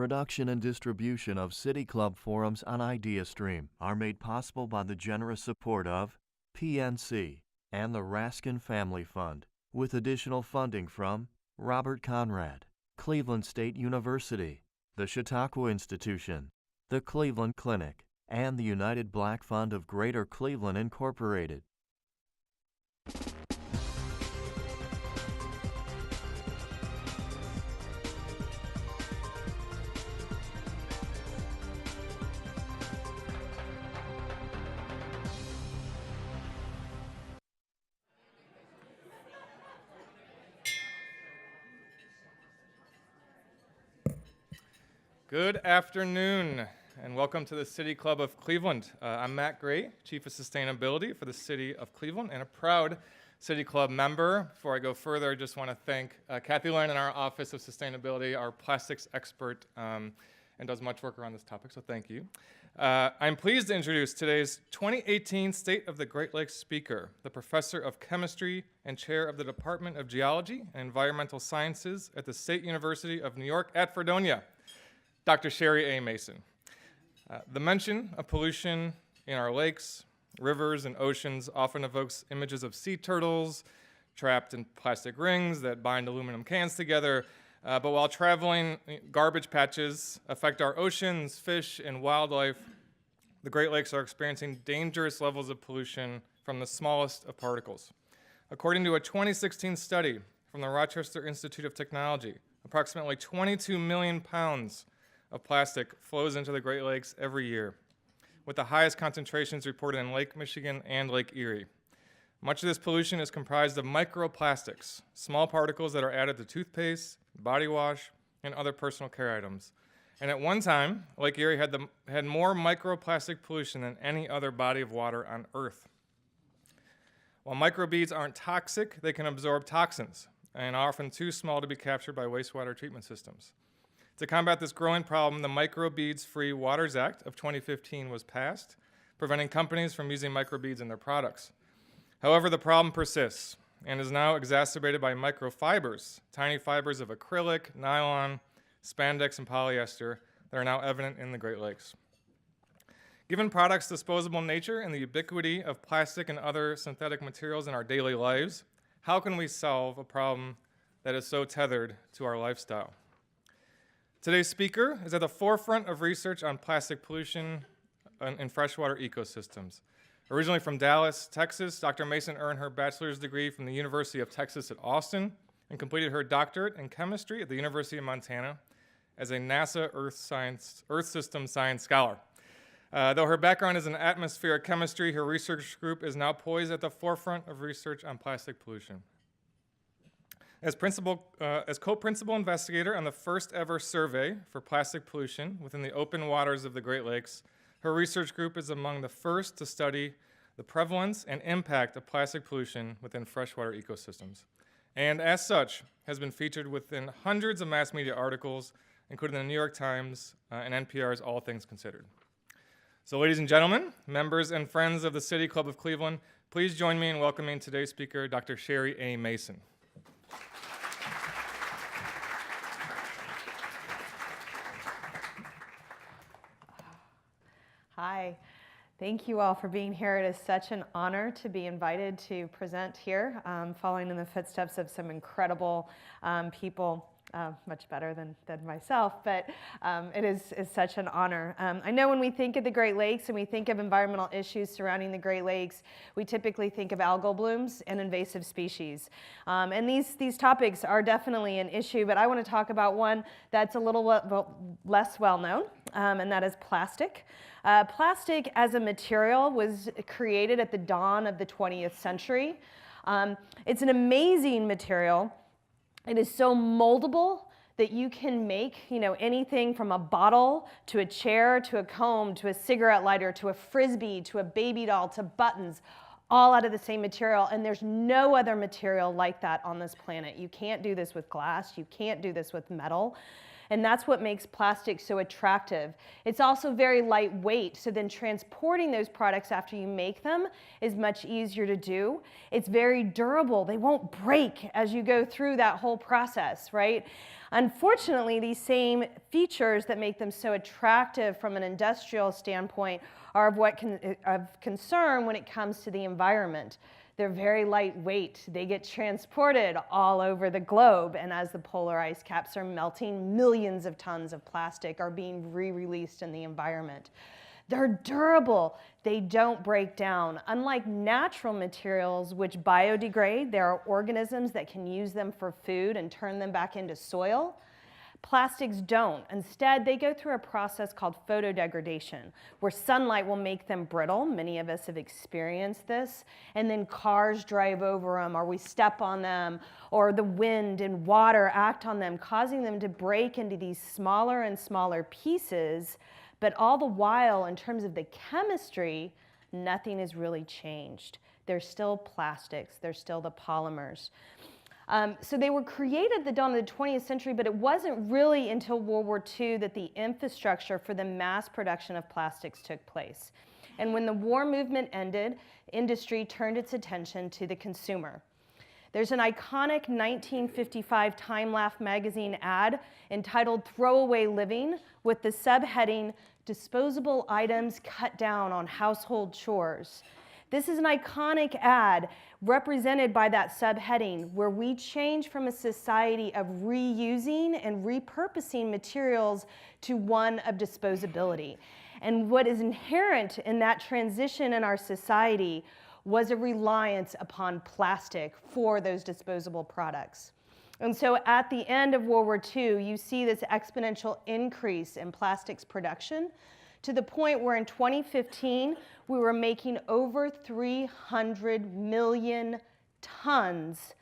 production and distribution of City Club forums on IdeaStream are made possible by the generous support of PNC and the Raskin Family Fund, with additional funding from Robert Conrad, Cleveland State University, the Chautauqua Institution, the Cleveland Clinic, and the United Black Fund of Greater Cleveland, Incorporated. Good afternoon, and welcome to the City Club of Cleveland. I'm Matt Gray, Chief of Sustainability for the City of Cleveland, and a proud City Club member. Before I go further, I just want to thank Kathy Lauren in our Office of Sustainability, our plastics expert, and does much work around this topic, so thank you. I'm pleased to introduce today's 2018 State of the Great Lakes speaker, the Professor of Chemistry and Chair of the Department of Geology and Environmental Sciences at the State University of New York at Fredonia, Dr. Sherri A. Mason. The mention of pollution in our lakes, rivers, and oceans often evokes images of sea turtles trapped in plastic rings that bind aluminum cans together. But while traveling, garbage patches affect our oceans, fish, and wildlife, the Great Lakes are experiencing dangerous levels of pollution from the smallest of particles. According to a 2016 study from the Rochester Institute of Technology, approximately 22 million pounds of plastic flows into the Great Lakes every year, with the highest concentrations reported in Lake Michigan and Lake Erie. Much of this pollution is comprised of microplastics, small particles that are added to toothpaste, body wash, and other personal care items. And at one time, Lake Erie had more microplastic pollution than any other body of water on Earth. While microbeads aren't toxic, they can absorb toxins and are often too small to be captured by wastewater treatment systems. To combat this growing problem, the Microbeads-Free Waters Act of 2015 was passed, preventing companies from using microbeads in their products. However, the problem persists and is now exacerbated by microfibers, tiny fibers of acrylic, nylon, spandex, and polyester that are now evident in the Great Lakes. Given products' disposable nature and the ubiquity of plastic and other synthetic materials in our daily lives, how can we solve a problem that is so tethered to our lifestyle? Today's speaker is at the forefront of research on plastic pollution in freshwater ecosystems. Originally from Dallas, Texas, Dr. Mason earned her bachelor's degree from the University of Texas at Austin and completed her doctorate in chemistry at the University of Montana as a NASA Earth System Science Scholar. Though her background is in atmospheric chemistry, her research group is now poised at the forefront of research on plastic pollution. As co-principal investigator on the first ever survey for plastic pollution within the open waters of the Great Lakes, her research group is among the first to study the prevalence and impact of plastic pollution within freshwater ecosystems. And as such, has been featured within hundreds of mass media articles, including the New York Times and NPR's All Things Considered. So ladies and gentlemen, members and friends of the City Club of Cleveland, please join me in welcoming today's speaker, Dr. Sherri A. Mason. Hi, thank you all for being here. It is such an honor to be invited to present here, following in the footsteps of some incredible people, much better than myself, but it is such an honor. I know when we think of the Great Lakes and we think of environmental issues surrounding the Great Lakes, we typically think of algal blooms and invasive species. And these topics are definitely an issue, but I want to talk about one that's a little less well known, and that is plastic. Plastic as a material was created at the dawn of the 20th century. It's an amazing material. It is so moldable that you can make, anything from a bottle to a chair to a comb to a cigarette lighter to a frisbee to a baby doll to buttons, all out of the same material, and there's no other material like that on this planet. You can't do this with glass. You can't do this with metal. And that's what makes plastic so attractive. It's also very lightweight, so then transporting those products after you make them is much easier to do. It's very durable. They won't break as you go through that whole process, right? Unfortunately, these same features that make them so attractive from an industrial standpoint are of concern when it comes to the environment. They're very lightweight. They get transported all over the globe, and as the polar ice caps are melting, millions of tons of plastic are being re-released in the environment. They're durable. They don't break down. Unlike natural materials which biodegrade, there are organisms that can use them for food and turn them back into soil. Plastics don't. Instead, they go through a process called photodegradation, where sunlight will make them brittle. Many of us have experienced this. And then cars drive over them, or we step on them, or the wind and water act on them, causing them to break into these smaller and smaller pieces. But all the while, in terms of the chemistry, nothing has really changed. They're still plastics. They're still the polymers. So they were created at the dawn of the 20th century, but it wasn't really until World War II that the infrastructure for the mass production of plastics took place. And when the war movement ended, industry turned its attention to the consumer. There's an iconic 1955 Time Life magazine ad entitled "Throwaway Living" with the subheading, "Disposable items cut down on household chores." This is an iconic ad represented by that subheading, where we change from a society of reusing and repurposing materials to one of disposability. And what is inherent in that transition in our society was a reliance upon plastic for those disposable products. And so at the end of World War II, you see this exponential increase in plastics production to the point where in 2015, we were making over 300 million tons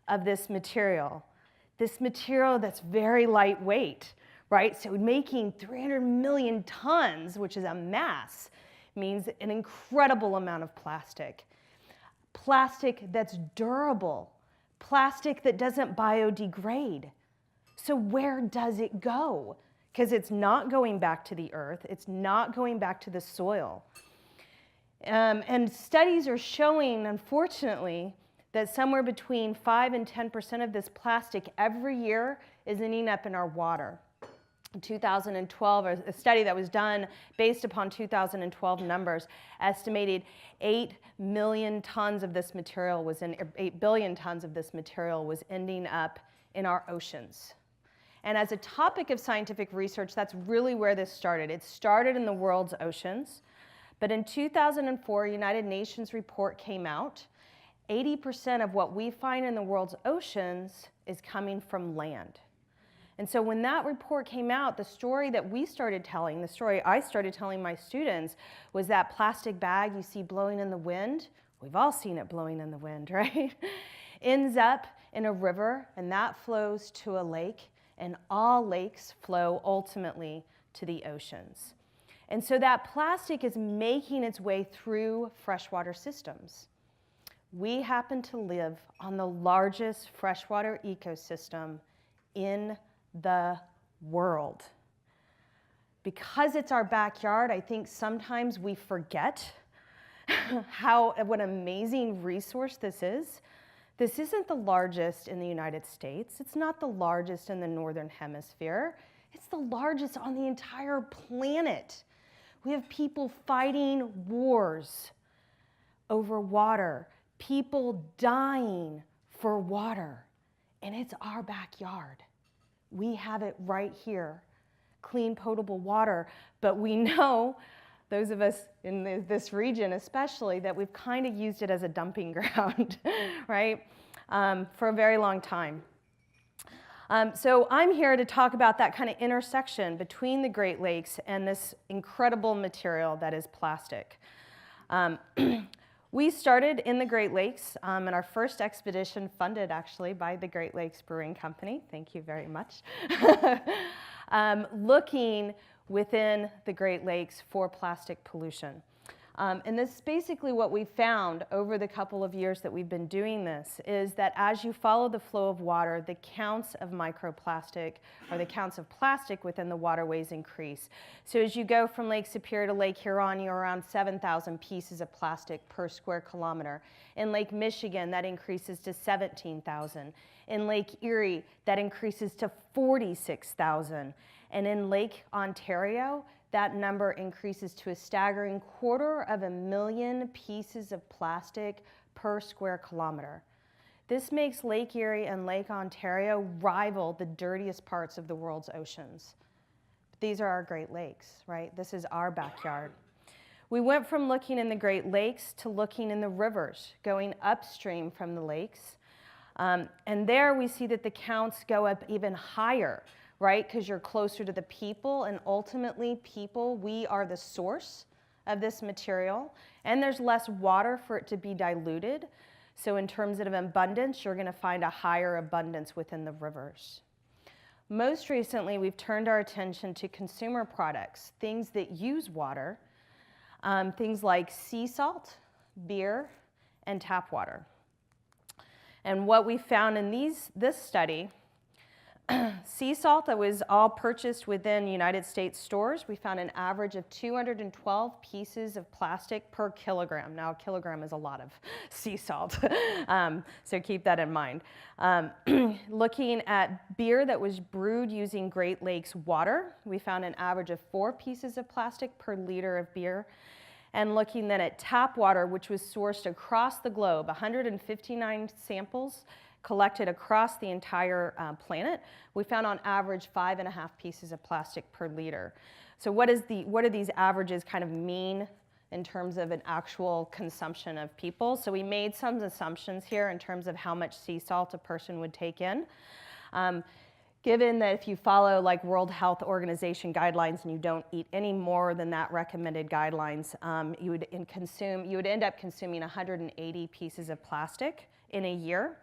of this material. This material that's very lightweight, right? So making 300 million tons, which is a mass, means an incredible amount of plastic. Plastic that's durable, plastic that doesn't biodegrade. So where does it go? Because it's not going back to the earth, it's not going back to the soil. And studies are showing, unfortunately, that somewhere between 5 and 10% of this plastic every year is ending up in our water. In 2012, a study that was done based upon 2012 numbers estimated 8 million tons of this material was in 8 billion tons of this material was ending up in our oceans. And as a topic of scientific research, that's really where this started. It started in the world's oceans. But in 2004, a United Nations report came out. 80% of what we find in the world's oceans is coming from land. And so when that report came out, the story that we started telling, the story I started telling my students, was that plastic bag you see blowing in the wind. We've all seen it blowing in the wind, right? Ends up in a river, and that flows to a lake, and all lakes flow ultimately to the oceans. And so that plastic is making its way through freshwater systems. We happen to live on the largest freshwater ecosystem in the world. Because it's our backyard, I think sometimes we forget what an amazing resource this is. This isn't the largest in the United States. It's not the largest in the Northern Hemisphere. It's the largest on the entire planet. We have people fighting wars over water, people dying for water, and it's our backyard. We have it right here, clean, potable water, but we know, those of us in this region especially, that we've kind of used it as a dumping ground, right, for a very long time. So I'm here to talk about that kind of intersection between the Great Lakes and this incredible material that is plastic. We started in the Great Lakes in our first expedition, funded actually by the Great Lakes Brewing Company. Thank you very much. Looking within the Great Lakes for plastic pollution. And this is basically what we found over the couple of years that we've been doing this, is that as you follow the flow of water, the counts of microplastic, or the counts of plastic within the waterways increase. So as you go from Lake Superior to Lake Huron, you're around 7,000 pieces of plastic per square kilometer. In Lake Michigan, that increases to 17,000. In Lake Erie, that increases to 46,000. And in Lake Ontario, that number increases to a staggering 250,000 pieces of plastic per square kilometer. This makes Lake Erie and Lake Ontario rival the dirtiest parts of the world's oceans. These are our Great Lakes, right? This is our backyard. We went from looking in the Great Lakes to looking in the rivers, going upstream from the lakes. And there we see that the counts go up even higher, right? Because you're closer to the people, and ultimately people, we are the source of this material, and there's less water for it to be diluted. So in terms of abundance, you're going to find a higher abundance within the rivers. Most recently, we've turned our attention to consumer products, things that use water, things like sea salt, beer, and tap water. And what we found in this study, sea salt that was all purchased within United States stores, we found an average of 212 pieces of plastic per kilogram. Now, a kilogram is a lot of sea salt, so keep that in mind. Looking at beer that was brewed using Great Lakes water, we found an average of 4 pieces of plastic per liter of beer. And looking then at tap water, which was sourced across the globe, 159 samples collected across the entire planet, we found on average 5.5 pieces of plastic per liter. So what do these averages kind of mean in terms of an actual consumption of people? So we made some assumptions here in terms of how much sea salt a person would take in. Given that if you follow like World Health Organization guidelines and you don't eat any more than that recommended guidelines, you would end up consuming 180 pieces of plastic in a year.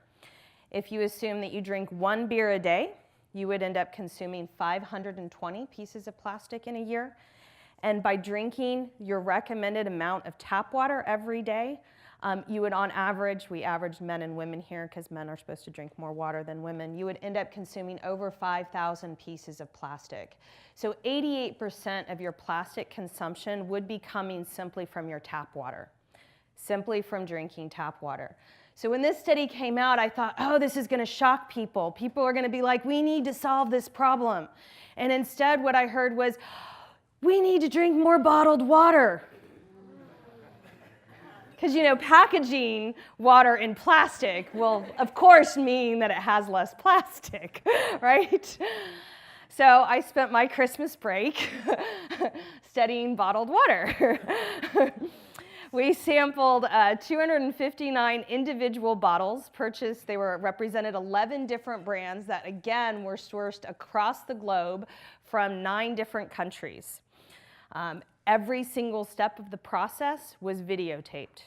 If you assume that you drink 1 beer a day, you would end up consuming 520 pieces of plastic in a year. And by drinking your recommended amount of tap water every day, you would on average, we average men and women here because men are supposed to drink more water than women, you would end up consuming over 5,000 pieces of plastic. So 88% of your plastic consumption would be coming simply from your tap water, simply from drinking tap water. So when this study came out, I thought, oh, this is going to shock people. People are going to be like, we need to solve this problem. And instead what I heard was, we need to drink more bottled water. Because, you know, packaging water in plastic will, of course, mean that it has less plastic, right? So I spent my Christmas break studying bottled water. We sampled 259 individual bottles purchased. They represented 11 different brands that, again, were sourced across the globe from 9 different countries. Every single step of the process was videotaped.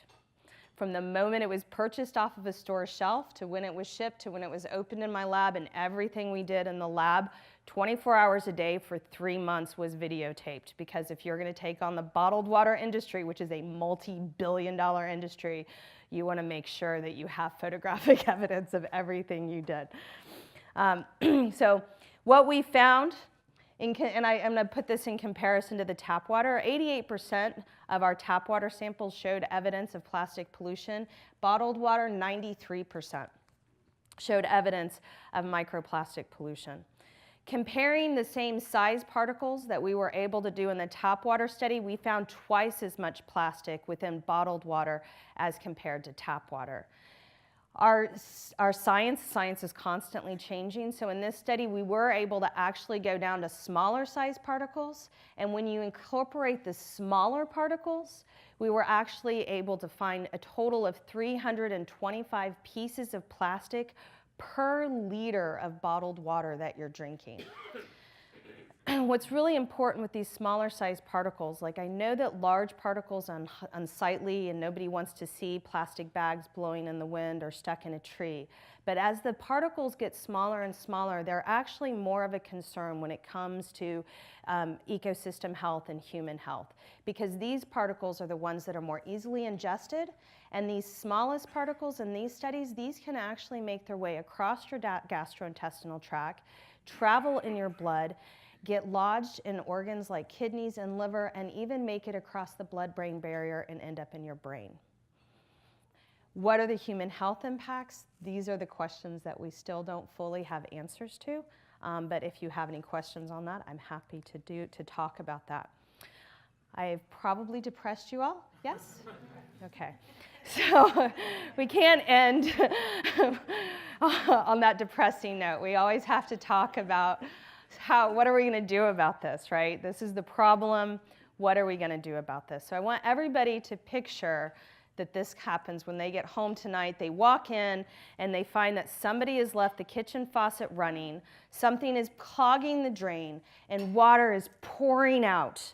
From the moment it was purchased off of a store shelf to when it was shipped to when it was opened in my lab, and everything we did in the lab 24 hours a day for 3 months was videotaped. Because if you're going to take on the bottled water industry, which is a multi-billion-dollar industry, you want to make sure that you have photographic evidence of everything you did. So what we found, and I'm going to put this in comparison to the tap water, 88% of our tap water samples showed evidence of plastic pollution. Bottled water, 93% showed evidence of microplastic pollution. Comparing the same size particles that we were able to do in the tap water study, we found twice as much plastic within bottled water as compared to tap water. Our science is constantly changing, so in this study we were able to actually go down to smaller size particles, and when you incorporate the smaller particles, we were actually able to find a total of 325 pieces of plastic per liter of bottled water that you're drinking. what's really important with these smaller sized particles, like I know that large particles are unsightly and nobody wants to see plastic bags blowing in the wind or stuck in a tree. But as the particles get smaller and smaller, they're actually more of a concern when it comes to ecosystem health and human health, because these particles are the ones that are more easily ingested. And these smallest particles in these studies, these can actually make their way across your gastrointestinal tract, travel in your blood, get lodged in organs like kidneys and liver, and even make it across the blood-brain barrier and end up in your brain. What are the human health impacts? These are the questions that we still don't fully have answers to. But if you have any questions on that, I'm happy to talk about that. I've probably depressed you all, yes? Okay. So we can't end on that depressing note. We always have to talk about what are we going to do about this, right? This is the problem. What are we going to do about this? So I want everybody to picture that this happens when they get home tonight. They walk in and they find that somebody has left the kitchen faucet running, something is clogging the drain, and water is pouring out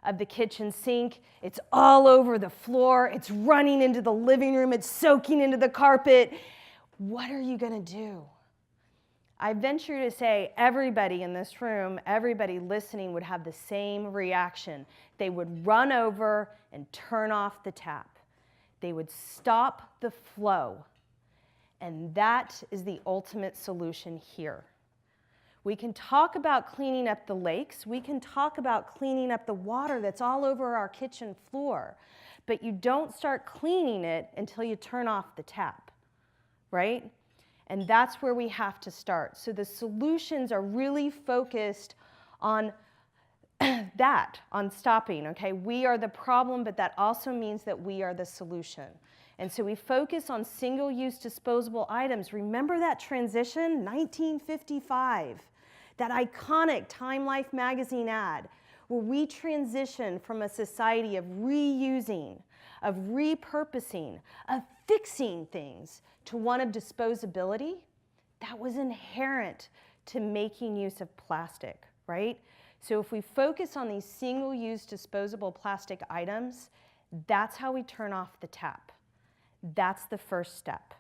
of the kitchen sink. It's all over the floor. It's running into the living room. It's soaking into the carpet. What are you going to do? I venture to say everybody in this room, everybody listening would have the same reaction. They would run over and turn off the tap. They would stop the flow. And that is the ultimate solution here. We can talk about cleaning up the lakes. We can talk about cleaning up the water that's all over our kitchen floor. But you don't start cleaning it until you turn off the tap, right? And that's where we have to start. So the solutions are really focused on that, on stopping, okay? We are the problem, but that also means that we are the solution. And so we focus on single-use disposable items. Remember that transition, 1955, that iconic Time Life magazine ad, where we transitioned from a society of reusing, of repurposing, of fixing things, to one of disposability. That was inherent to making use of plastic, right? So if we focus on these single-use disposable plastic items, that's how we turn off the tap. That's the first step.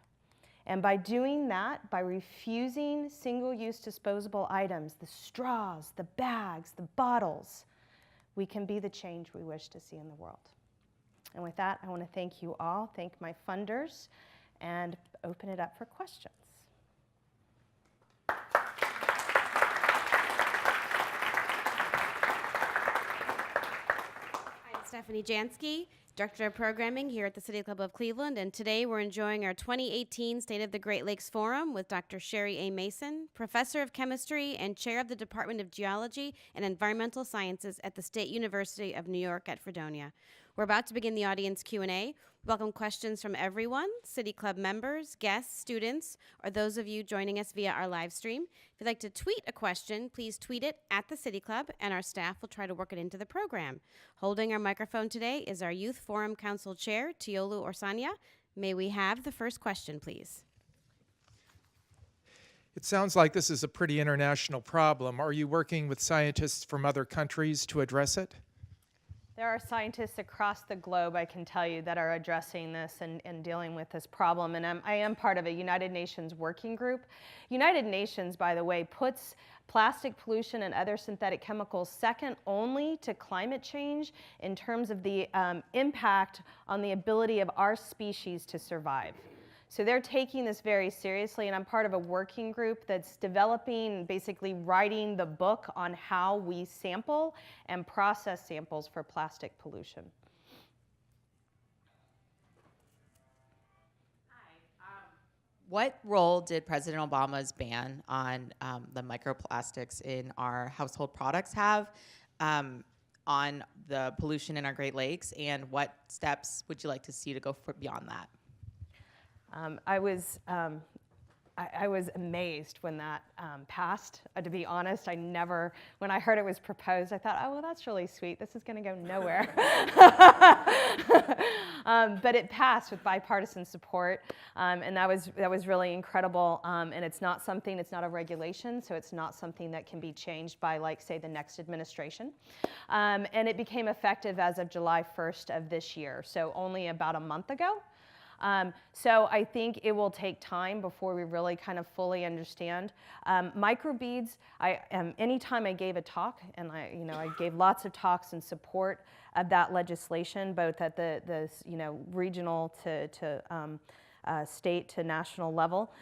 And by doing that, by refusing single-use disposable items, the straws, the bags, the bottles, we can be the change we wish to see in the world. And with that, I want to thank you all, thank my funders, and open it up for questions. I'm Stephanie Jansky, Director of Programming here at the City Club of Cleveland, and today we're enjoying our 2018 State of the Great Lakes Forum with Dr. Sherri A. Mason, Professor of Chemistry and Chair of the Department of Geology and Environmental Sciences at the State University of New York at Fredonia. We're about to begin the audience Q&A. Welcome questions from everyone, City Club members, guests, students, or those of you joining us via our live stream. If you'd like to tweet a question, please tweet it at the City Club, and our staff will try to work it into the program. Holding our microphone today is our Youth Forum Council Chair, Tiolu Orsanya. May we have the first question, please? It sounds like this is a pretty international problem. Are you working with scientists from other countries to address it? There are scientists across the globe, I can tell you, that are addressing this and dealing with this problem. And I am part of a United Nations working group. United Nations, by the way, puts plastic pollution and other synthetic chemicals second only to climate change in terms of the impact on the ability of our species to survive. So they're taking this very seriously, and I'm part of a working group that's developing, basically writing the book on how we sample and process samples for plastic pollution. Hi. What role did President Obama's ban on the microplastics in our household products have on the pollution in our Great Lakes, and what steps would you like to see to go beyond that? I was I was amazed when that passed. To be honest, when I heard it was proposed, I thought, oh, well, that's really sweet. This is going to go nowhere. But it passed with bipartisan support, and that was really incredible. And it's not a regulation, so it's not something that can be changed by, like, say, the next administration. And it became effective as of July 1st of this year, so only about a month ago. So I think it will take time before we really kind of fully understand. Microbeads, anytime I gave a talk, and I gave lots of talks in support of that legislation, both at the regional to state to national level.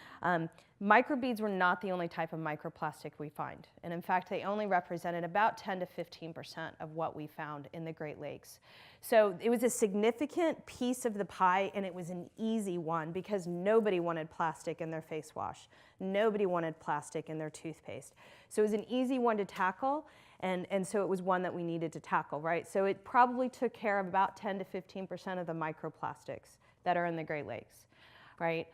Microbeads were not the only type of microplastic we find. And in fact, they only represented about 10 to 15% of what we found in the Great Lakes. So it was a significant piece of the pie, and it was an easy one because nobody wanted plastic in their face wash. Nobody wanted plastic in their toothpaste. So it was an easy one to tackle, and so it was one that we needed to tackle, right? So it probably took care of about 10 to 15% of the microplastics that are in the Great Lakes, right?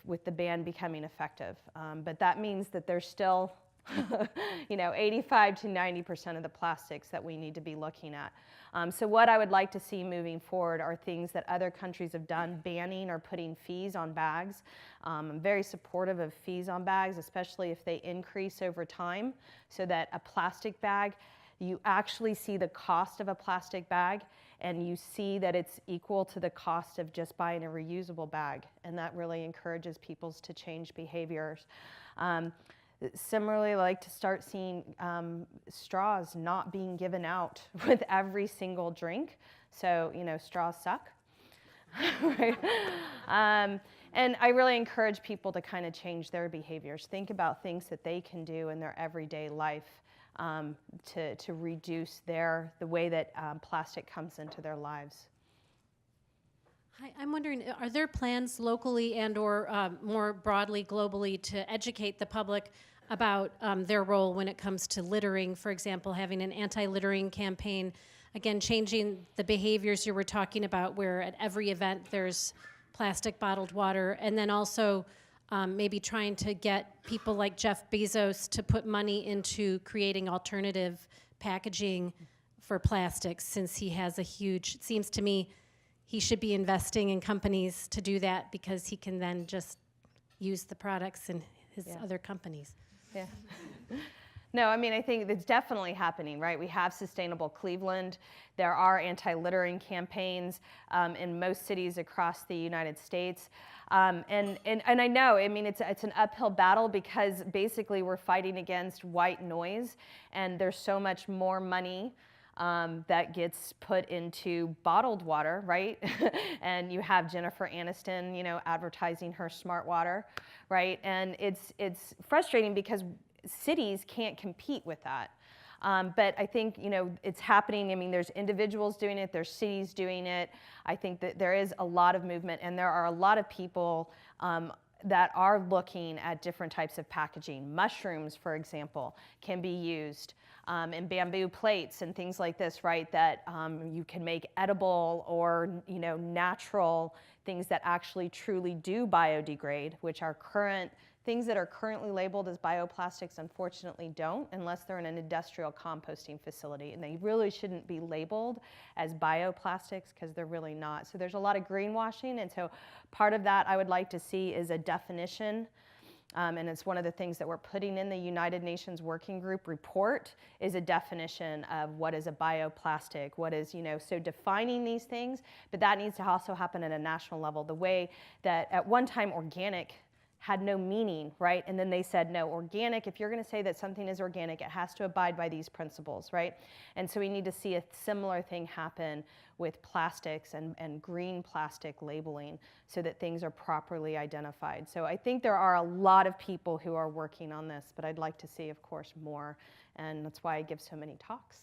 With the ban becoming effective. But that means that there's still 85 to 90% of the plastics that we need to be looking at. So what I would like to see moving forward are things that other countries have done, banning or putting fees on bags. I'm very supportive of fees on bags, especially if they increase over time, so that a plastic bag, you actually see the cost of a plastic bag, and you see that it's equal to the cost of just buying a reusable bag, and that really encourages people to change behaviors. Similarly, I like to start seeing straws not being given out with every single drink. So, straws suck, right? And I really encourage people to kind of change their behaviors. Think about things that they can do in their everyday life to reduce the way that plastic comes into their lives. Hi, I'm wondering, are there plans locally and or more broadly globally to educate the public about their role when it comes to littering? For example, having an anti-littering campaign, again, changing the behaviors you were talking about, where at every event there's plastic bottled water, and then also maybe trying to get people like Jeff Bezos to put money into creating alternative packaging for plastics, since he has a huge, it seems to me, he should be investing in companies to do that, because he can then just use the products in his other companies. Yeah. No, I mean, I think it's definitely happening, right? We have Sustainable Cleveland. There are anti-littering campaigns in most cities across the United States. And I know, I mean, it's an uphill battle, because basically we're fighting against white noise, and there's so much more money that gets put into bottled water, right? And you have Jennifer Aniston, advertising her smart water, right? And it's frustrating because cities can't compete with that. But I think, it's happening. I mean, there's individuals doing it, there's cities doing it. I think that there is a lot of movement, and there are a lot of people that are looking at different types of packaging. Mushrooms, for example, can be used in bamboo plates and things like this, right? That you can make edible or natural things that actually truly do biodegrade, which are things that are currently labeled as bioplastics unfortunately don't, unless they're in an industrial composting facility. And they really shouldn't be labeled as bioplastics, because they're really not. So there's a lot of greenwashing, and so part of that I would like to see is a definition. And it's one of the things that we're putting in the United Nations Working Group report, is a definition of what is a bioplastic, what is, so defining these things, but that needs to also happen at a national level. The way that at one time organic had no meaning, right? And then they said, no, organic, if you're gonna say that something is organic, it has to abide by these principles, right? And so we need to see a similar thing happen with plastics and green plastic labeling, so that things are properly identified. So I think there are a lot of people who are working on this, but I'd like to see, of course, more. And that's why I give so many talks.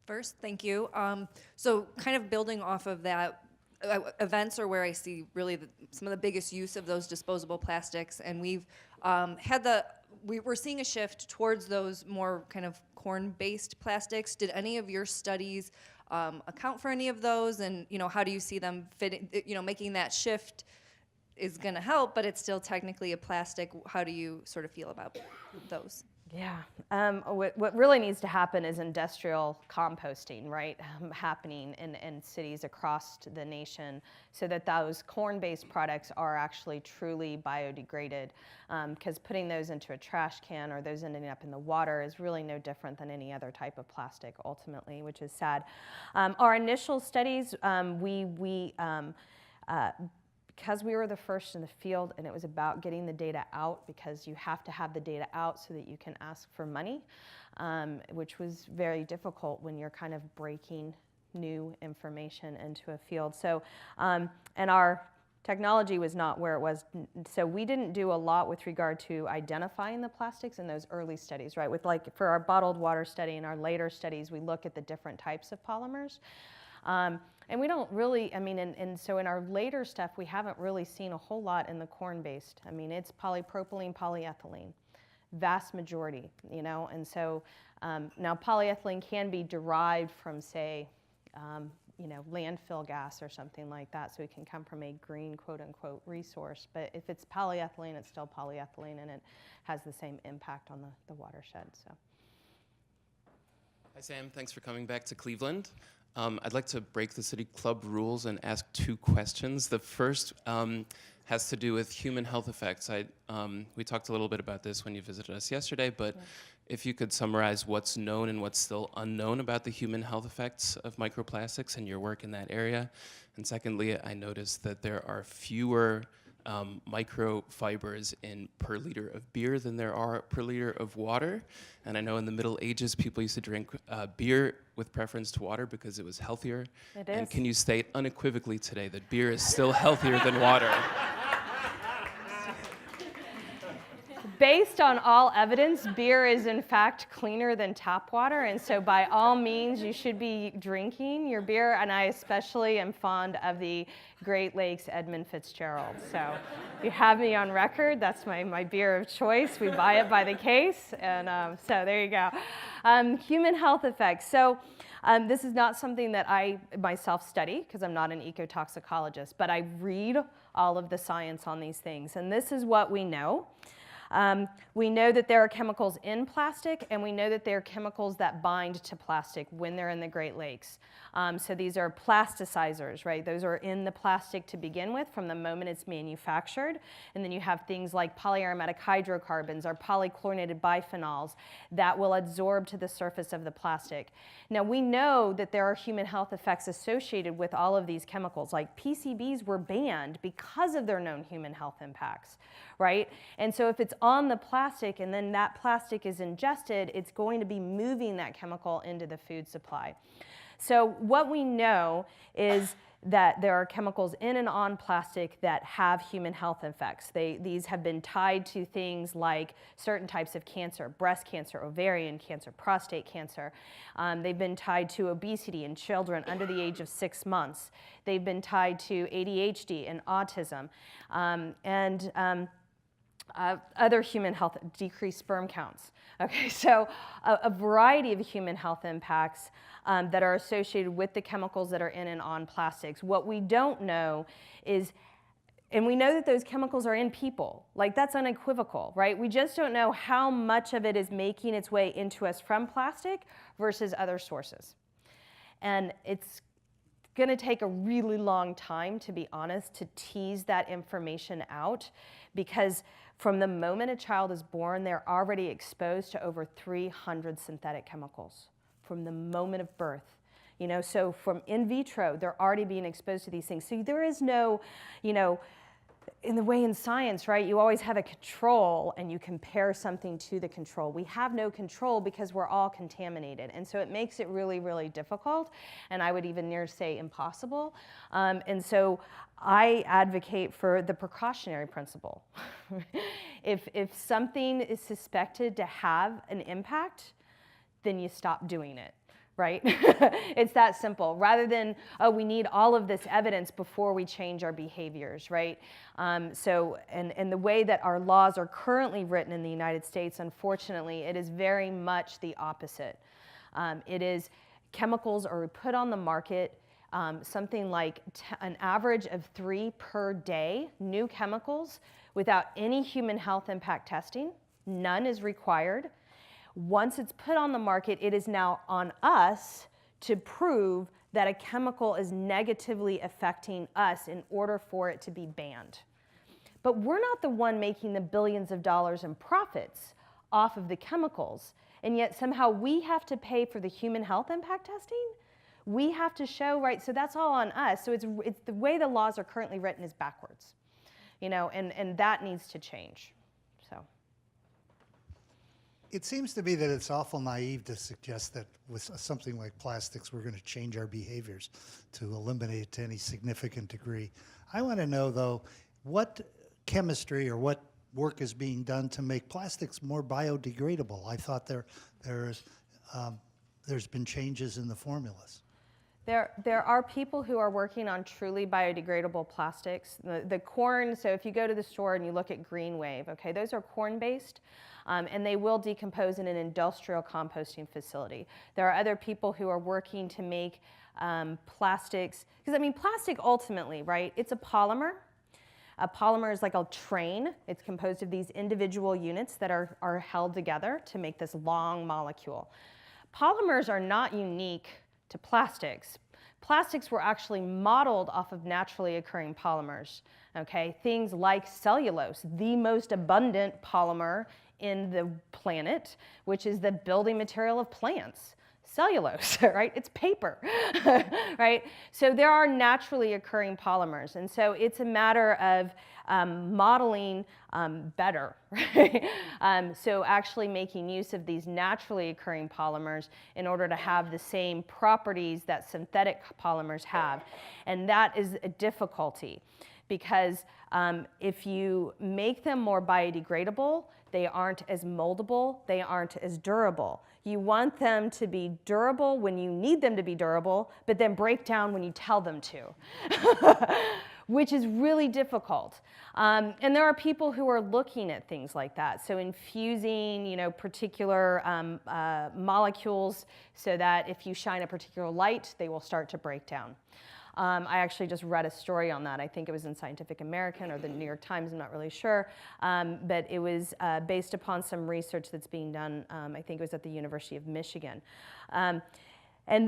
First, thank you. So kind of building off of that, events are where I see really some of the biggest use of those disposable plastics, and we've we're seeing a shift towards those more kind of corn-based plastics. Did any of your studies account for any of those? And, how do you see them fitting, making that shift is going to help, but it's still technically a plastic. How do you sort of feel about those? Yeah. What really needs to happen is industrial composting, right, happening in cities across the nation so that those corn-based products are actually truly biodegraded. Because putting those into a trash can or those ending up in the water is really no different than any other type of plastic, ultimately, which is sad. Our initial studies, because we were the first in the field and it was about getting the data out, because you have to have the data out so that you can ask for money, which was very difficult when you're kind of breaking new information into a field. So, and our technology was not where it was, so we didn't do a lot with regard to identifying the plastics in those early studies, right? With for our bottled water study and our later studies, we look at the different types of polymers. And we don't really, and so in our later stuff, we haven't really seen a whole lot in the corn-based. It's polypropylene, polyethylene, vast majority, and so now polyethylene can be derived from, say, landfill gas or something like that, so it can come from a green, quote-unquote, resource. But if it's polyethylene, it's still polyethylene, and it has the same impact on the watershed, so. Hi, Sam. Thanks for coming back to Cleveland. I'd like to break the City Club rules and ask 2 questions. The first has to do with human health effects. We talked a little bit about this when you visited us yesterday, but if you could summarize what's known and what's still unknown about the human health effects of microplastics and your work in that area. And secondly, I noticed that there are fewer microfibers per liter of beer than there are per liter of water. And I know in the Middle Ages, people used to drink beer with preference to water because it was healthier. It is. And can you state unequivocally today that beer is still healthier than water? Based on all evidence, beer is in fact cleaner than tap water, and so by all means you should be drinking your beer, and I especially am fond of the Great Lakes Edmund Fitzgerald. So if you have me on record, that's my beer of choice. We buy it by the case, and so there you go. Human health effects. So this is not something that I myself study because I'm not an ecotoxicologist, but I read all of the science on these things, and this is what we know. We know that there are chemicals in plastic, and we know that there are chemicals that bind to plastic when they're in the Great Lakes. So these are plasticizers, right? Those are in the plastic to begin with from the moment it's manufactured. And then you have things like polyaromatic hydrocarbons or polychlorinated biphenyls that will adsorb to the surface of the plastic. Now, we know that there are human health effects associated with all of these chemicals. Like PCBs were banned because of their known human health impacts, right? And so if it's on the plastic and then that plastic is ingested, it's going to be moving that chemical into the food supply. So what we know is that there are chemicals in and on plastic that have human health effects. These have been tied to things like certain types of cancer, breast cancer, ovarian cancer, prostate cancer. They've been tied to obesity in children under the age of 6 months. They've been tied to ADHD and autism. Other human health, decreased sperm counts. Okay, so a variety of human health impacts that are associated with the chemicals that are in and on plastics. What we don't know is, and we know that those chemicals are in people, like that's unequivocal, right? We just don't know how much of it is making its way into us from plastic versus other sources. And it's going to take a really long time, to be honest, to tease that information out, because from the moment a child is born, they're already exposed to over 300 synthetic chemicals from the moment of birth. So from in vitro, they're already being exposed to these things. So there is no, in the way in science, right, you always have a control and you compare something to the control. We have no control because we're all contaminated. And so it makes it really, really difficult. And I would even near say impossible. And so I advocate for the precautionary principle. If something is suspected to have an impact, then you stop doing it. Right? It's that simple. Rather than, oh, we need all of this evidence before we change our behaviors, right? And the way that our laws are currently written in the United States, unfortunately, it is very much the opposite. It is chemicals are put on the market, something like an average of 3 per day, new chemicals, without any human health impact testing. None is required. Once it's put on the market, it is now on us to prove that a chemical is negatively affecting us in order for it to be banned. But we're not the one making the billions of dollars in profits off of the chemicals, and yet somehow we have to pay for the human health impact testing? We have to show, right, so that's all on us. So it's the way the laws are currently written is backwards, you know, and that needs to change, so. It seems to me that it's awful naive to suggest that with something like plastics, we're going to change our behaviors to eliminate it to any significant degree. I want to know, though, what chemistry or what work is being done to make plastics more biodegradable. I thought there's been changes in the formulas. There are people who are working on truly biodegradable plastics. The corn, so if you go to the store and you look at Green Wave, okay, those are corn-based, and they will decompose in an industrial composting facility. There are other people who are working to make plastics, because I mean, plastic ultimately, right, it's a polymer. A polymer is like a train. It's composed of these individual units that are held together to make this long molecule. Polymers are not unique to plastics. Plastics were actually modeled off of naturally occurring polymers, okay? Things like cellulose, the most abundant polymer in the planet, which is the building material of plants. Cellulose, right? It's paper, right? So there are naturally occurring polymers, and so it's a matter of modeling better, right? So actually making use of these naturally occurring polymers in order to have the same properties that synthetic polymers have, and that is a difficulty because if you make them more biodegradable, they aren't as moldable, they aren't as durable. You want them to be durable when you need them to be durable, but then break down when you tell them to, which is really difficult. And there are people who are looking at things like that. So infusing, you know, particular molecules so that if you shine a particular light, they will start to break down. I actually just read a story on that. I think it was in Scientific American or the New York Times, I'm not really sure. But it was based upon some research that's being done, I think it was at the University of Michigan. And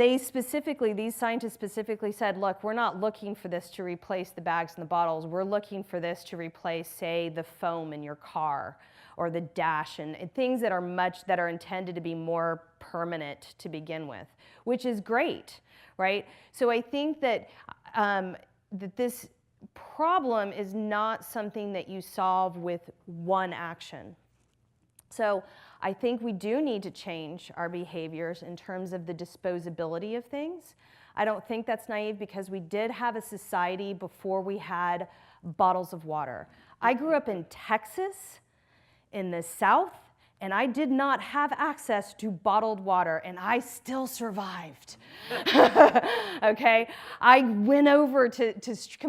they specifically, these scientists specifically said, look, we're not looking for this to replace the bags and the bottles. We're looking for this to replace, say, the foam in your car or the dash and things that are intended to be more permanent to begin with, which is great. Right? So I think that, that this problem is not something that you solve with one action. So I think we do need to change our behaviors in terms of the disposability of things. I don't think that's naive because we did have a society before we had bottles of water. I grew up in Texas, in the South, and I did not have access to bottled water, and I still survived, okay? I went over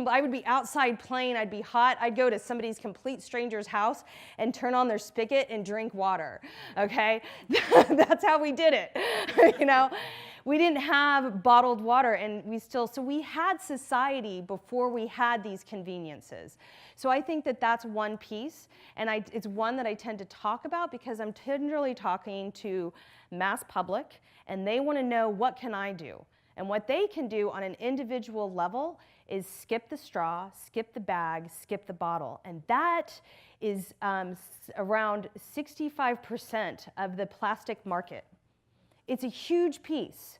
I would be outside playing, I'd be hot, I'd go to somebody's complete stranger's house and turn on their spigot and drink water, okay? That's how we did it, you know? We didn't have bottled water, and so we had society before we had these conveniences. So I think that that's one piece, and it's one that I tend to talk about because I'm tenderly talking to mass public, and they want to know, what can I do? And what they can do on an individual level is skip the straw, skip the bag, skip the bottle. And that is around 65% of the plastic market. It's a huge piece.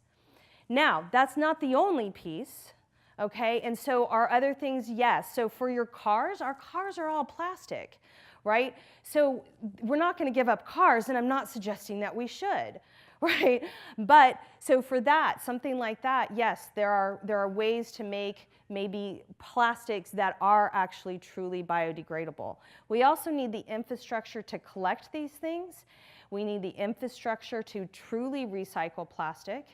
Now, that's not the only piece. Okay, and so are other things, yes. So for your cars, our cars are all plastic, right? So we're not going to give up cars, and I'm not suggesting that we should, right? But so for that, something like that, yes, there are ways to make maybe plastics that are actually truly biodegradable. We also need the infrastructure to collect these things. We need the infrastructure to truly recycle plastic.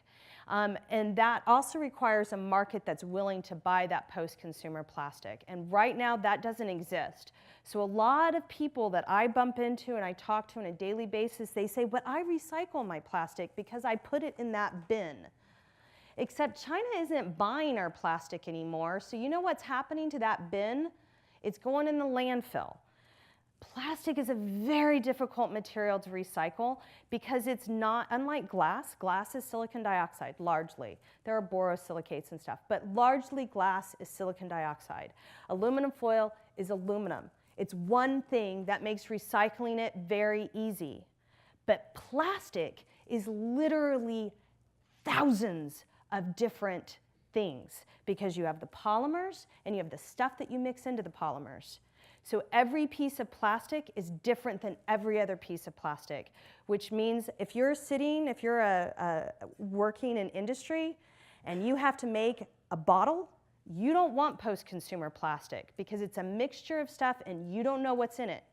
And that also requires a market that's willing to buy that post-consumer plastic. And right now, that doesn't exist. So a lot of people that I bump into and I talk to on a daily basis, they say, but I recycle my plastic because I put it in that bin. Except China isn't buying our plastic anymore, so you know what's happening to that bin? It's going in the landfill. Plastic is a very difficult material to recycle because it's not, unlike glass, glass is silicon dioxide, largely. There are borosilicates and stuff, but largely glass is silicon dioxide. Aluminum foil is aluminum. It's one thing that makes recycling it very easy. But plastic is literally thousands of different things because you have the polymers and you have the stuff that you mix into the polymers. So every piece of plastic is different than every other piece of plastic, which means if you're working in industry and you have to make a bottle, you don't want post-consumer plastic because it's a mixture of stuff and you don't know what's in it.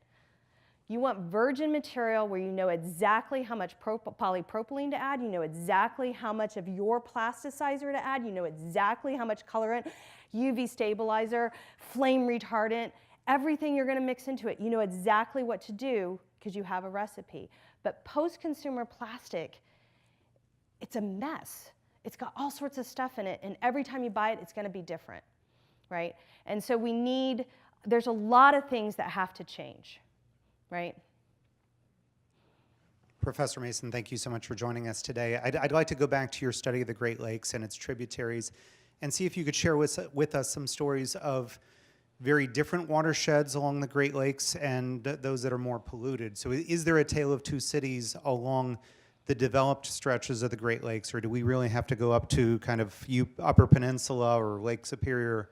You want virgin material where you know exactly how much polypropylene to add, you know exactly how much of your plasticizer to add, you know exactly how much colorant, UV stabilizer, flame retardant, everything you're going to mix into it. You know exactly what to do because you have a recipe. But post-consumer plastic, it's a mess. It's got all sorts of stuff in it, and every time you buy it, it's going to be different, right? And so there's a lot of things that have to change, right? Professor Mason, thank you so much for joining us today. I'd like to go back to your study of the Great Lakes and its tributaries and see if you could share with us some stories of very different watersheds along the Great Lakes and those that are more polluted. So is there a tale of two cities along the developed stretches of the Great Lakes, or do we really have to go up to kind of Upper Peninsula or Lake Superior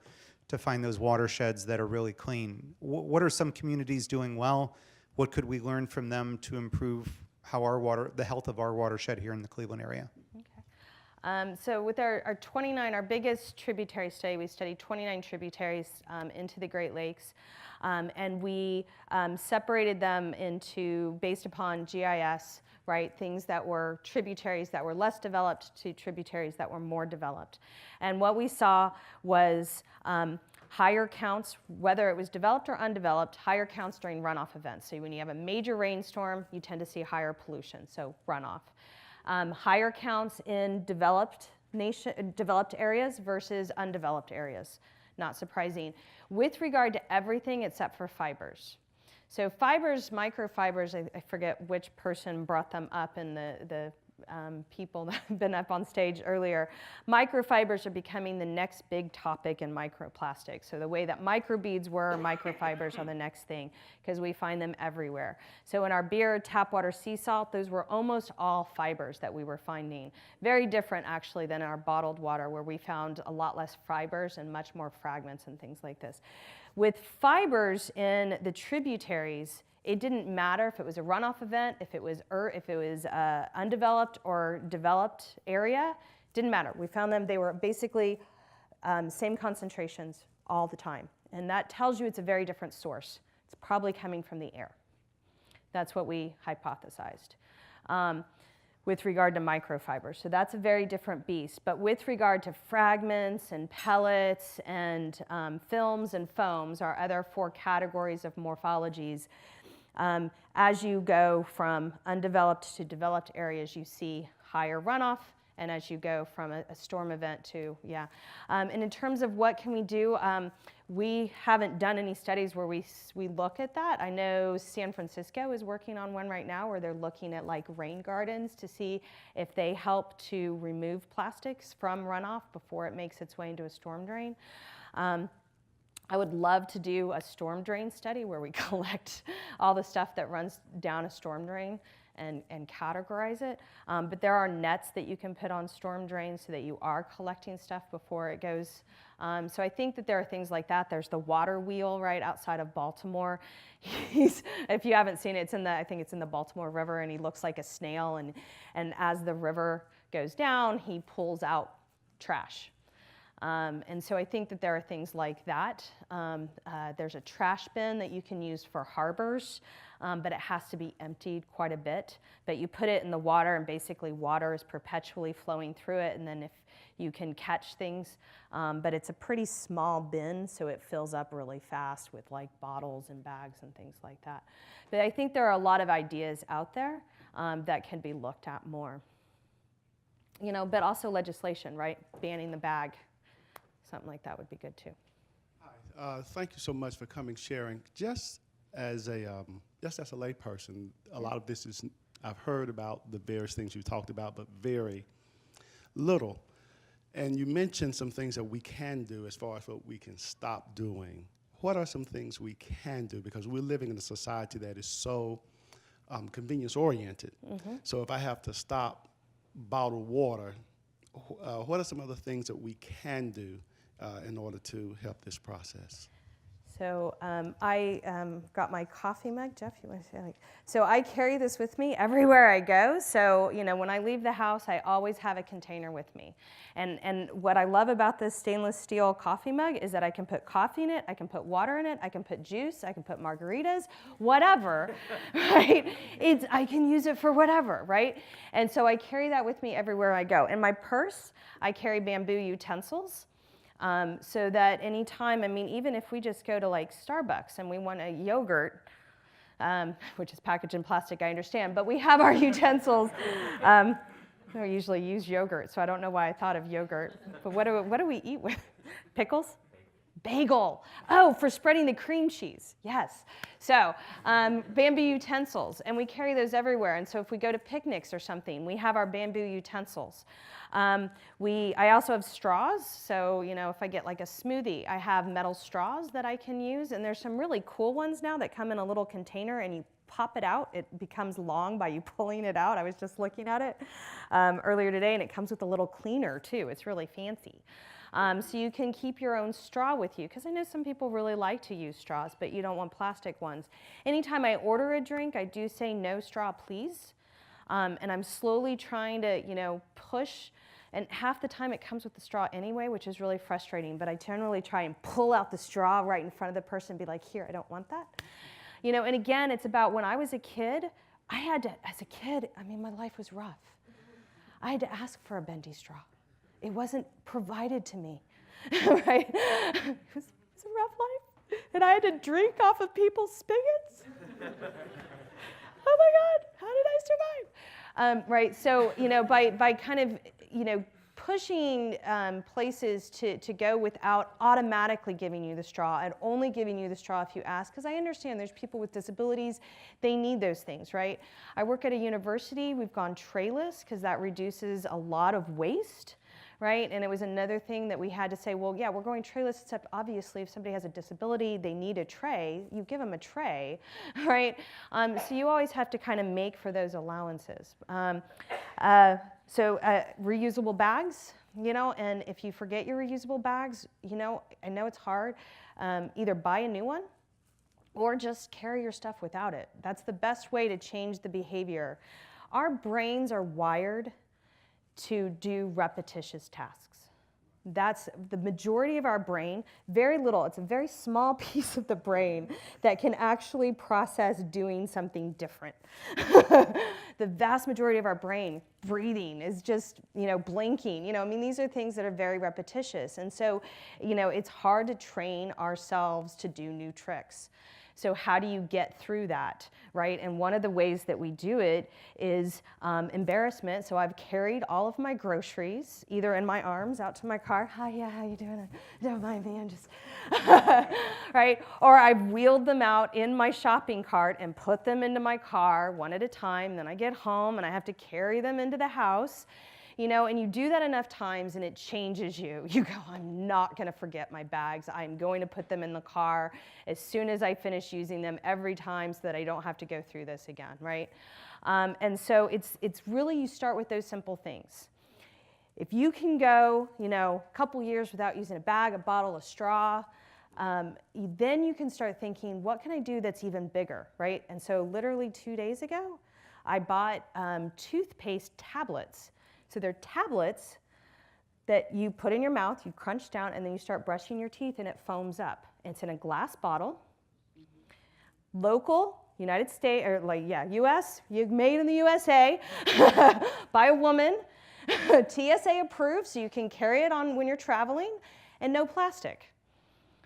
to find those watersheds that are really clean? What are some communities doing well? What could we learn from them to improve how the health of our watershed here in the Cleveland area? So with our biggest tributary study, we studied 29 tributaries into the Great Lakes, and we separated them based upon GIS, right, things that were tributaries that were less developed to tributaries that were more developed. And what we saw was higher counts, whether it was developed or undeveloped, higher counts during runoff events. So when you have a major rainstorm, you tend to see higher pollution, so runoff. Higher counts in developed areas versus undeveloped areas. Not surprising. With regard to everything except for fibers. So fibers, microfibers, I forget which person brought them up in the people that have been up on stage earlier. Microfibers are becoming the next big topic in microplastics. So the way that microbeads were, microfibers are the next thing because we find them everywhere. So in our beer, tap water, sea salt, those were almost all fibers that we were finding. Very different actually than our bottled water where we found a lot less fibers and much more fragments and things like this. With fibers in the tributaries, it didn't matter if it was a runoff event, if it was undeveloped or developed area, didn't matter. We found them, they were basically same concentrations all the time. And that tells you it's a very different source. It's probably coming from the air. That's what we hypothesized with regard to microfibers. So that's a very different beast. But with regard to fragments and pellets and films and foams, our other 4 categories of morphologies, as you go from undeveloped to developed areas, you see higher runoff, and as you go from a storm event to, and in terms of what can we do, we haven't done any studies where we look at that. I know San Francisco is working on one right now where they're looking at like rain gardens to see if they help to remove plastics from runoff before it makes its way into a storm drain. I would love to do a storm drain study where we collect all the stuff that runs down a storm drain and categorize it. But there are nets that you can put on storm drains so that you are collecting stuff before it goes. So I think that there are things like that. There's the water wheel right outside of Baltimore. If you haven't seen it, I think it's in the Baltimore River, and he looks like a snail. And as the river goes down, he pulls out trash. And so I think that there are things like that. There's a trash bin that you can use for harbors, but it has to be emptied quite a bit. But you put it in the water, and basically water is perpetually flowing through it, and then if you can catch things. But it's a pretty small bin, so it fills up really fast with like bottles and bags and things like that. But I think there are a lot of ideas out there that can be looked at more. but also legislation, right? Banning the bag, something like that would be good too. Hi, thank you so much for coming, sharing. Just as a layperson, a lot of this is, I've heard about the various things you talked about, but very little. And you mentioned some things that we can do as far as what we can stop doing. What are some things we can do? Because we're living in a society that is so convenience-oriented. Mm-hmm. So if I have to stop bottled water, what are some other things that we can do in order to help this process? So I got my coffee mug. Jeff, you want to say so I carry this with me everywhere I go. So, when I leave the house, I always have a container with me. And what I love about this stainless steel coffee mug is that I can put coffee in it, I can put water in it, I can put juice, I can put margaritas, whatever, right? I can use it for whatever, right? And so I carry that with me everywhere I go. In my purse, I carry bamboo utensils. So that anytime, even if we just go to like Starbucks and we want a yogurt, which is packaged in plastic, I understand, but we have our utensils. We usually use yogurt, so I don't know why I thought of yogurt. But what do we eat with? Pickles? Bagel. Oh, for spreading the cream cheese. Yes. So bamboo utensils, and we carry those everywhere. And so if we go to picnics or something, we have our bamboo utensils. I also have straws. So if I get like a smoothie, I have metal straws that I can use. And there's some really cool ones now that come in a little container, and you pop it out. It becomes long by you pulling it out. I was just looking at it earlier today, and it comes with a little cleaner too. It's really fancy. So you can keep your own straw with you, because I know some people really like to use straws, but you don't want plastic ones. Anytime I order a drink, I do say no straw, please. And I'm slowly trying to, push, and half the time it comes with the straw anyway, which is really frustrating, but I generally try and pull out the straw right in front of the person and be like, here, I don't want that. And again, it's about when I was a kid, my life was rough. I had to ask for a bendy straw. It wasn't provided to me, right? It was a rough life. And I had to drink off of people's spigots. Oh my God, how did I survive? Right, so, by kind of, pushing places to go without automatically giving you the straw and only giving you the straw if you ask, because I understand there's people with disabilities, they need those things, right? I work at a university, we've gone trayless because that reduces a lot of waste. Right? And it was another thing that we had to say, well, yeah, we're going trayless, except obviously if somebody has a disability, they need a tray, you give them a tray, right? So you always have to kind of make for those allowances. Reusable bags, and if you forget your reusable bags, I know it's hard, either buy a new one or just carry your stuff without it. That's the best way to change the behavior. Our brains are wired to do repetitious tasks. That's the majority of our brain, very little, it's a very small piece of the brain that can actually process doing something different. The vast majority of our brain, breathing, is just, blinking. These are things that are very repetitious. And so, it's hard to train ourselves to do new tricks. So how do you get through that, right? And one of the ways that we do it is embarrassment. So I've carried all of my groceries either in my arms out to my car. Hi, yeah, how you doing? Don't mind me, I'm just, right? Or I've wheeled them out in my shopping cart and put them into my car one at a time. Then I get home and I have to carry them into the house. And you do that enough times and it changes you. You go, I'm not going to forget my bags. I'm going to put them in the car as soon as I finish using them every time so that I don't have to go through this again, right? And so it's really, you start with those simple things. If you can go, a couple years without using a bag, a bottle, a straw, then you can start thinking, what can I do that's even bigger, right? And so literally 2 days ago, I bought toothpaste tablets. So they're tablets that you put in your mouth, you crunch down, and then you start brushing your teeth, and it foams up. It's in a glass bottle. Local, United States, or U.S., made in the USA, by a woman, TSA approved, so you can carry it on when you're traveling, and no plastic,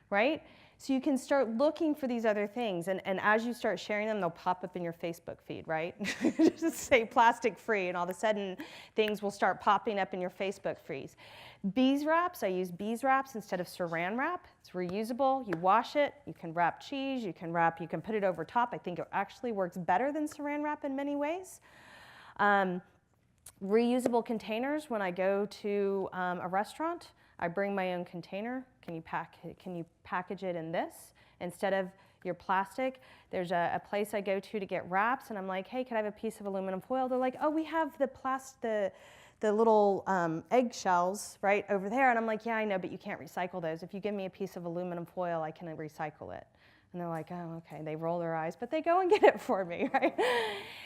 right? So you can start looking for these other things, and as you start sharing them, they'll pop up in your Facebook feed, right? Just say plastic free, and all of a sudden things will start popping up in your Facebook feeds. Beeswax, I use beeswax instead of saran wrap. It's reusable, you wash it, you can wrap cheese, you can put it over top. I think it actually works better than saran wrap in many ways. Reusable containers, when I go to a restaurant, I bring my own container. Can you package it in this instead of your plastic? There's a place I go to get wraps, and I'm like, hey, can I have a piece of aluminum foil? They're like, oh, we have the little eggshells right over there. And I'm like, yeah, I know, but you can't recycle those. If you give me a piece of aluminum foil, I can recycle it. And they're like, oh, okay. They roll their eyes, but they go and get it for me, right?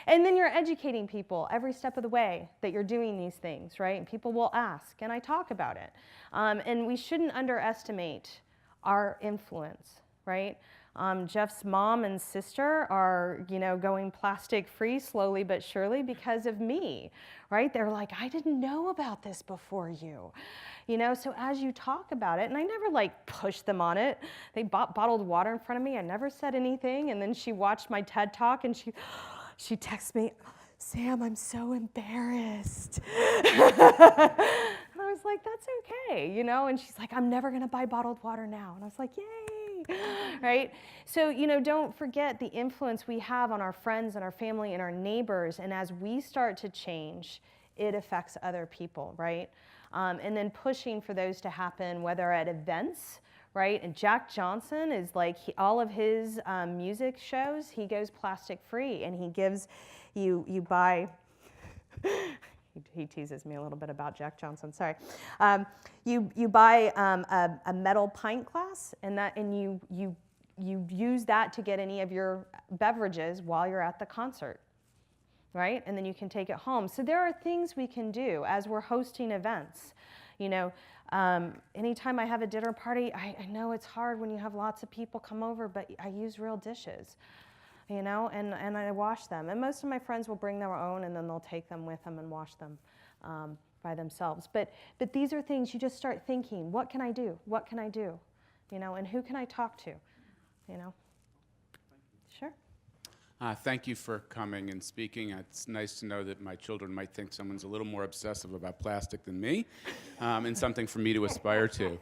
And then you're educating people every step of the way that you're doing these things, right? And people will ask, and I talk about it. And we shouldn't underestimate our influence, right? Jeff's mom and sister are, going plastic free slowly but surely because of me, right? They're like, I didn't know about this before you. So as you talk about it, and I never pushed them on it. They bought bottled water in front of me. I never said anything. And then she watched my TED Talk and she texts me, Sam, I'm so embarrassed. And I was like, that's okay, and she's like, I'm never gonna buy bottled water now. And I was like, yay, right? So, don't forget the influence we have on our friends and our family and our neighbors. And as we start to change, it affects other people, right? And then pushing for those to happen, whether at events, right? And Jack Johnson is all of his music shows, he goes plastic free, and he gives, you buy, he teases me a little bit about Jack Johnson, sorry. You buy a metal pint glass, and you use that to get any of your beverages while you're at the concert. Right? And then you can take it home. So there are things we can do as we're hosting events. Anytime I have a dinner party, I know it's hard when you have lots of people come over, but I use real dishes, and I wash them. And most of my friends will bring their own, and then they'll take them with them and wash them by themselves. But these are things you just start thinking, what can I do? What can I do? And who can I talk to? Sure. Thank you for coming and speaking. It's nice to know that my children might think someone's a little more obsessive about plastic than me, and something for me to aspire to.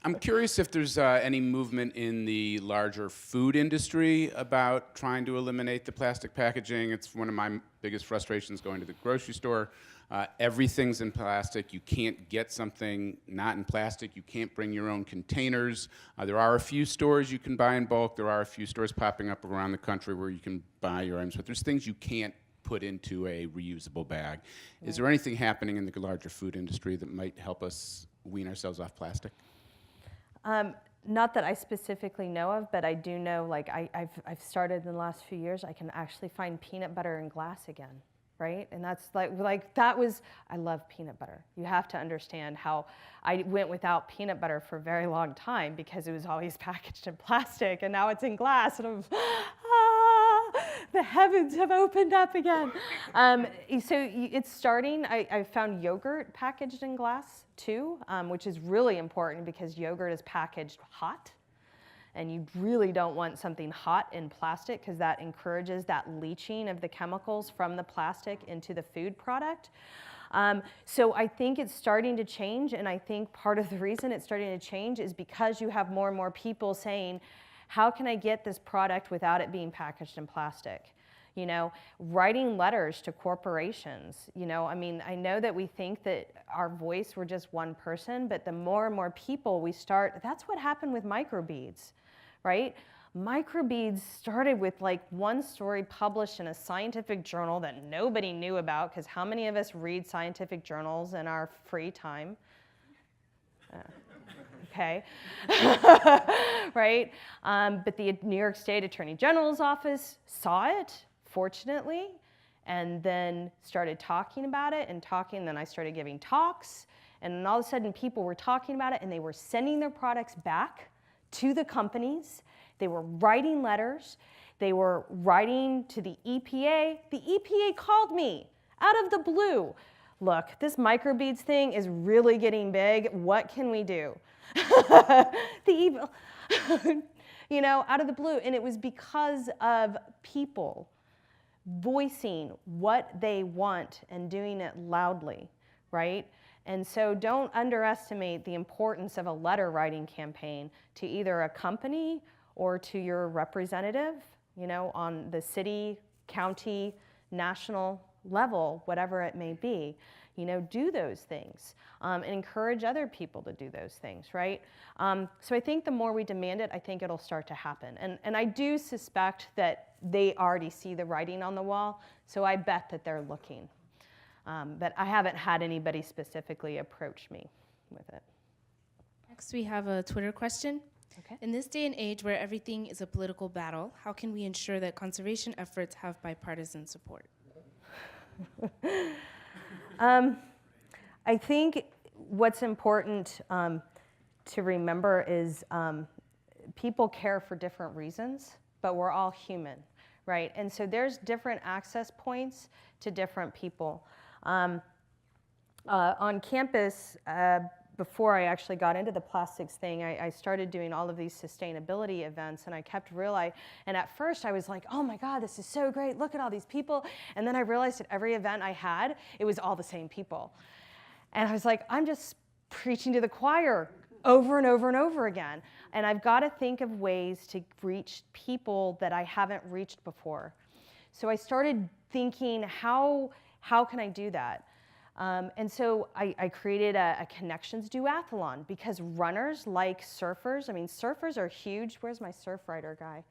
I'm curious if there's any movement in the larger food industry about trying to eliminate the plastic packaging. It's one of my biggest frustrations going to the grocery store. Everything's in plastic. You can't get something not in plastic. You can't bring your own containers. There are a few stores you can buy in bulk. There are a few stores popping up around the country where you can buy your items, but there's things you can't put into a reusable bag. Right. Is there anything happening in the larger food industry that might help us wean ourselves off plastic? Not that I specifically know of, but I do know, I've started in the last few years, I can actually find peanut butter in glass again. Right? And that's I love peanut butter. You have to understand how I went without peanut butter for a very long time because it was always packaged in plastic, and now it's in glass, and the heavens have opened up again. So it's starting. I found yogurt packaged in glass too, which is really important because yogurt is packaged hot. And you really don't want something hot in plastic because that encourages that leaching of the chemicals from the plastic into the food product. So I think it's starting to change, and I think part of the reason it's starting to change is because you have more and more people saying, how can I get this product without it being packaged in plastic? Writing letters to corporations. I know that we think that our voice, we're just one person, but the more and more people we start, that's what happened with microbeads, right? Microbeads started with one story published in a scientific journal that nobody knew about, because how many of us read scientific journals in our free time? Okay, right? But the New York State Attorney General's office saw it, fortunately, and then started talking about it and then I started giving talks, and then all of a sudden people were talking about it, and they were sending their products back to the companies. They were writing letters. They were writing to the EPA. The EPA called me out of the blue. Look, this microbeads thing is really getting big. What can we do? the evil, out of the blue. And it was because of people voicing what they want and doing it loudly, right? And so don't underestimate the importance of a letter writing campaign to either a company or to your representative, on the city, county, national level, whatever it may be. Do those things and encourage other people to do those things, right? So I think the more we demand it, I think it'll start to happen. And I do suspect that they already see the writing on the wall, so I bet that they're looking. But I haven't had anybody specifically approach me with it. Next, we have a Twitter question. Okay. In this day and age where everything is a political battle, how can we ensure that conservation efforts have bipartisan support? I think what's important to remember is people care for different reasons, but we're all human, right? And so there's different access points to different people. On campus, before I actually got into the plastics thing, I started doing all of these sustainability events, and I kept realizing, and at first I was like, oh my God, this is so great, look at all these people. And then I realized at every event I had, it was all the same people. And I was like, I'm just preaching to the choir over and over and over again. And I've got to think of ways to reach people that I haven't reached before. So I started thinking, how can I do that? And so I created a connections duathlon, because runners like surfers. I mean, surfers are huge. Where's my surf rider guy?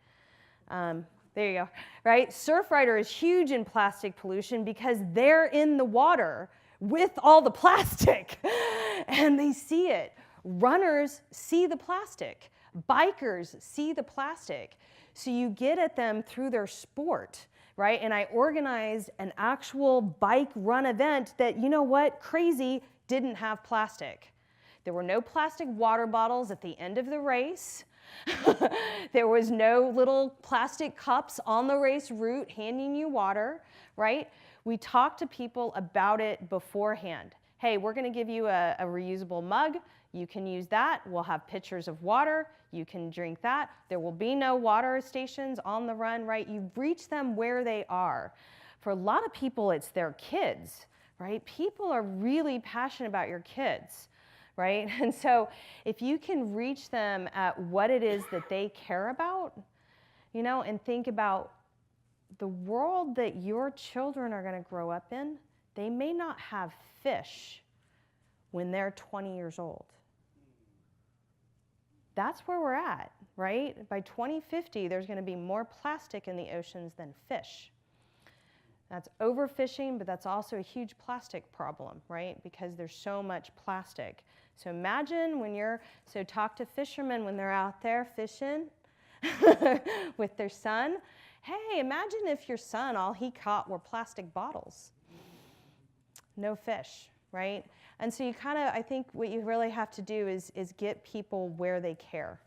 There you go, right? Surf rider is huge in plastic pollution because they're in the water with all the plastic and they see it. Runners see the plastic. Bikers see the plastic. So you get at them through their sport, right? And I organized an actual bike run event that, crazy, didn't have plastic. There were no plastic water bottles at the end of the race. There was no little plastic cups on the race route handing you water, right? We talked to people about it beforehand. Hey, we're going to give you a reusable mug. You can use that. We'll have pitchers of water. You can drink that. There will be no water stations on the run, right? You reach them where they are. For a lot of people, it's their kids, right? People are really passionate about your kids, right? And so if you can reach them at what it is that they care about, and think about the world that your children are going to grow up in, they may not have fish when they're 20 years old. That's where we're at, right? By 2050, there's going to be more plastic in the oceans than fish. That's overfishing, but that's also a huge plastic problem, right? Because there's so much plastic. So imagine talk to fishermen when they're out there fishing with their son. Hey, imagine if your son, all he caught were plastic bottles. No fish, right? And so I think what you really have to do is get people where they care.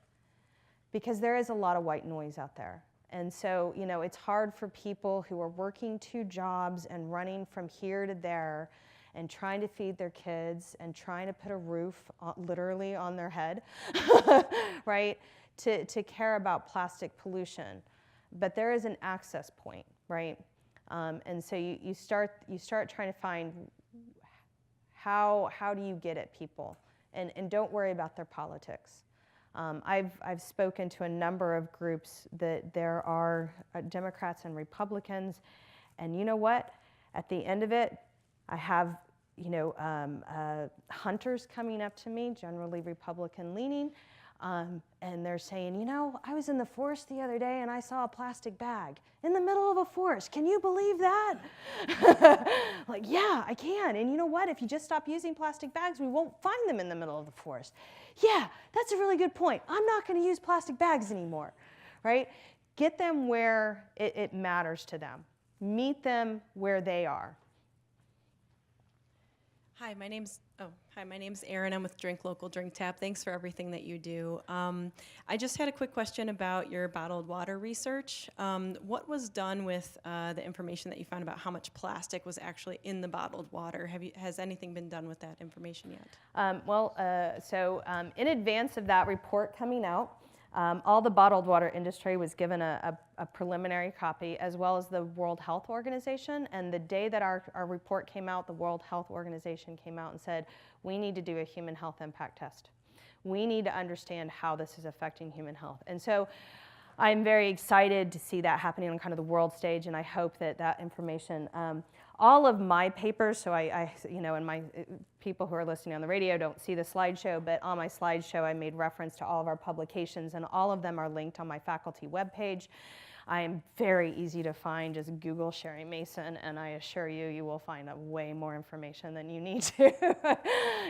Because there is a lot of white noise out there. And so, it's hard for people who are working 2 jobs and running from here to there and trying to feed their kids and trying to put a roof literally on their head, right? To care about plastic pollution. But there is an access point, right? And so you start trying to find how do you get at people, and don't worry about their politics. I've spoken to a number of groups that there are Democrats and Republicans, and you know what? At the end of it, I have hunters coming up to me, generally Republican leaning. And they're saying, I was in the forest the other day and I saw a plastic bag in the middle of a forest. Can you believe that? Like, yeah, I can. And you know what? If you just stop using plastic bags, we won't find them in the middle of the forest. Yeah, that's a really good point. I'm not going to use plastic bags anymore, right? Get them where it matters to them. Meet them where they are. Hi, my name's Erin. I'm with Drink Local, Drink Tap. Thanks for everything that you do. I just had a quick question about your bottled water research. What was done with the information that you found about how much plastic was actually in the bottled water? Has anything been done with that information yet? In advance of that report coming out, all the bottled water industry was given a preliminary copy, as well as the World Health Organization. And the day that our report came out, the World Health Organization came out and said, we need to do a human health impact test. We need to understand how this is affecting human health. And so I'm very excited to see that happening on kind of the world stage, and I hope that that information, all of my papers, so and my people who are listening on the radio don't see the slideshow, but on my slideshow I made reference to all of our publications, and all of them are linked on my faculty webpage. I am very easy to find. Just Google Sherri Mason, and I assure you, you will find way more information than you need to.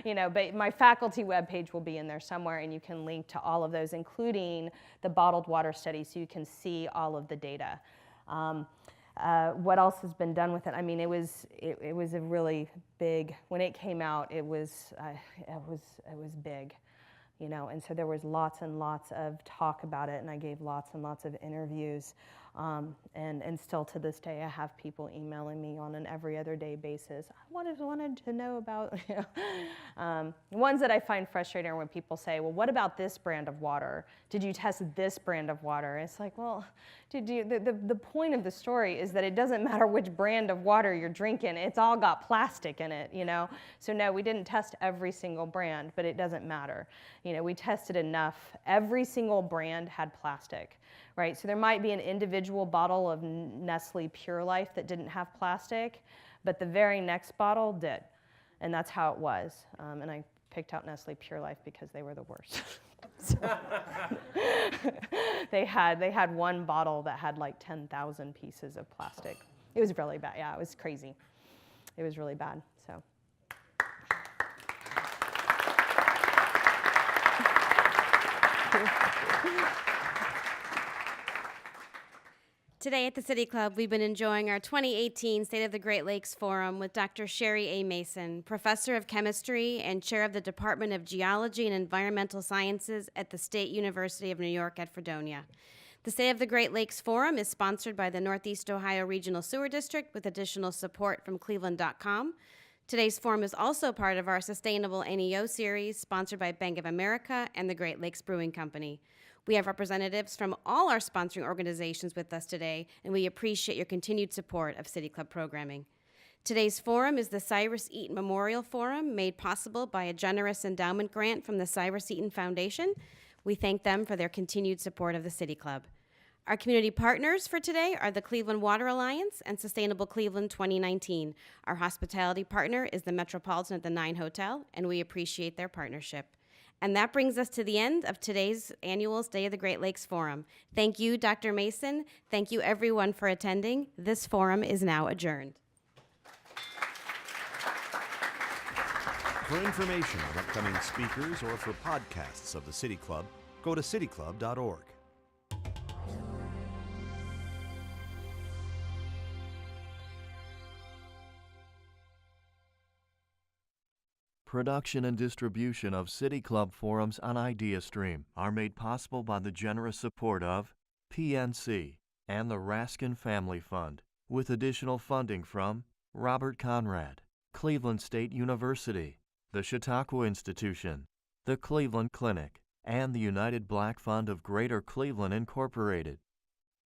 But my faculty webpage will be in there somewhere, and you can link to all of those, including the bottled water study, so you can see all of the data. What else has been done with it? I mean, it was a really big. When it came out, it was big. And so there was lots and lots of talk about it, and I gave lots and lots of interviews, and still to this day I have people emailing me on an every other day basis. I wanted to know about, ones that I find frustrating are when people say, well, what about this brand of water? Did you test this brand of water? It's like, well, the point of the story is that it doesn't matter which brand of water you're drinking, it's all got plastic in it, So no, we didn't test every single brand, but it doesn't matter. We tested enough. Every single brand had plastic, right? So there might be an individual bottle of Nestle Pure Life that didn't have plastic, but the very next bottle did. And that's how it was. And I picked out Nestle Pure Life because they were the worst. They had one bottle that had like 10,000 pieces of plastic. It was really bad. Yeah, it was crazy. It was really bad. So. Today at the City Club, we've been enjoying our 2018 State of the Great Lakes Forum with Dr. Sherri A. Mason, Professor of Chemistry and Chair of the Department of Geology and Environmental Sciences at the State University of New York at Fredonia. The State of the Great Lakes Forum is sponsored by the Northeast Ohio Regional Sewer District with additional support from Cleveland.com. Today's forum is also part of our Sustainable Ennio series, sponsored by Bank of America and the Great Lakes Brewing Company. We have representatives from all our sponsoring organizations with us today, and we appreciate your continued support of City Club programming. Today's forum is the Cyrus Eaton Memorial Forum, made possible by a generous endowment grant from the Cyrus Eaton Foundation. We thank them for their continued support of the City Club. Our community partners for today are the Cleveland Water Alliance and Sustainable Cleveland 2019. Our hospitality partner is the Metropolitan at the 9 Hotel, and we appreciate their partnership. And that brings us to the end of today's annual State of the Great Lakes Forum. Thank you, Dr. Mason. Thank you, everyone, for attending. This forum is now adjourned. For information on upcoming speakers or for podcasts of the City Club, go to cityclub.org. Production and distribution of City Club forums on IdeaStream are made possible by the generous support of PNC and the Raskin Family Fund, with additional funding from Robert Conrad, Cleveland State University, the Chautauqua Institution, the Cleveland Clinic, and the United Black Fund of Greater Cleveland Incorporated.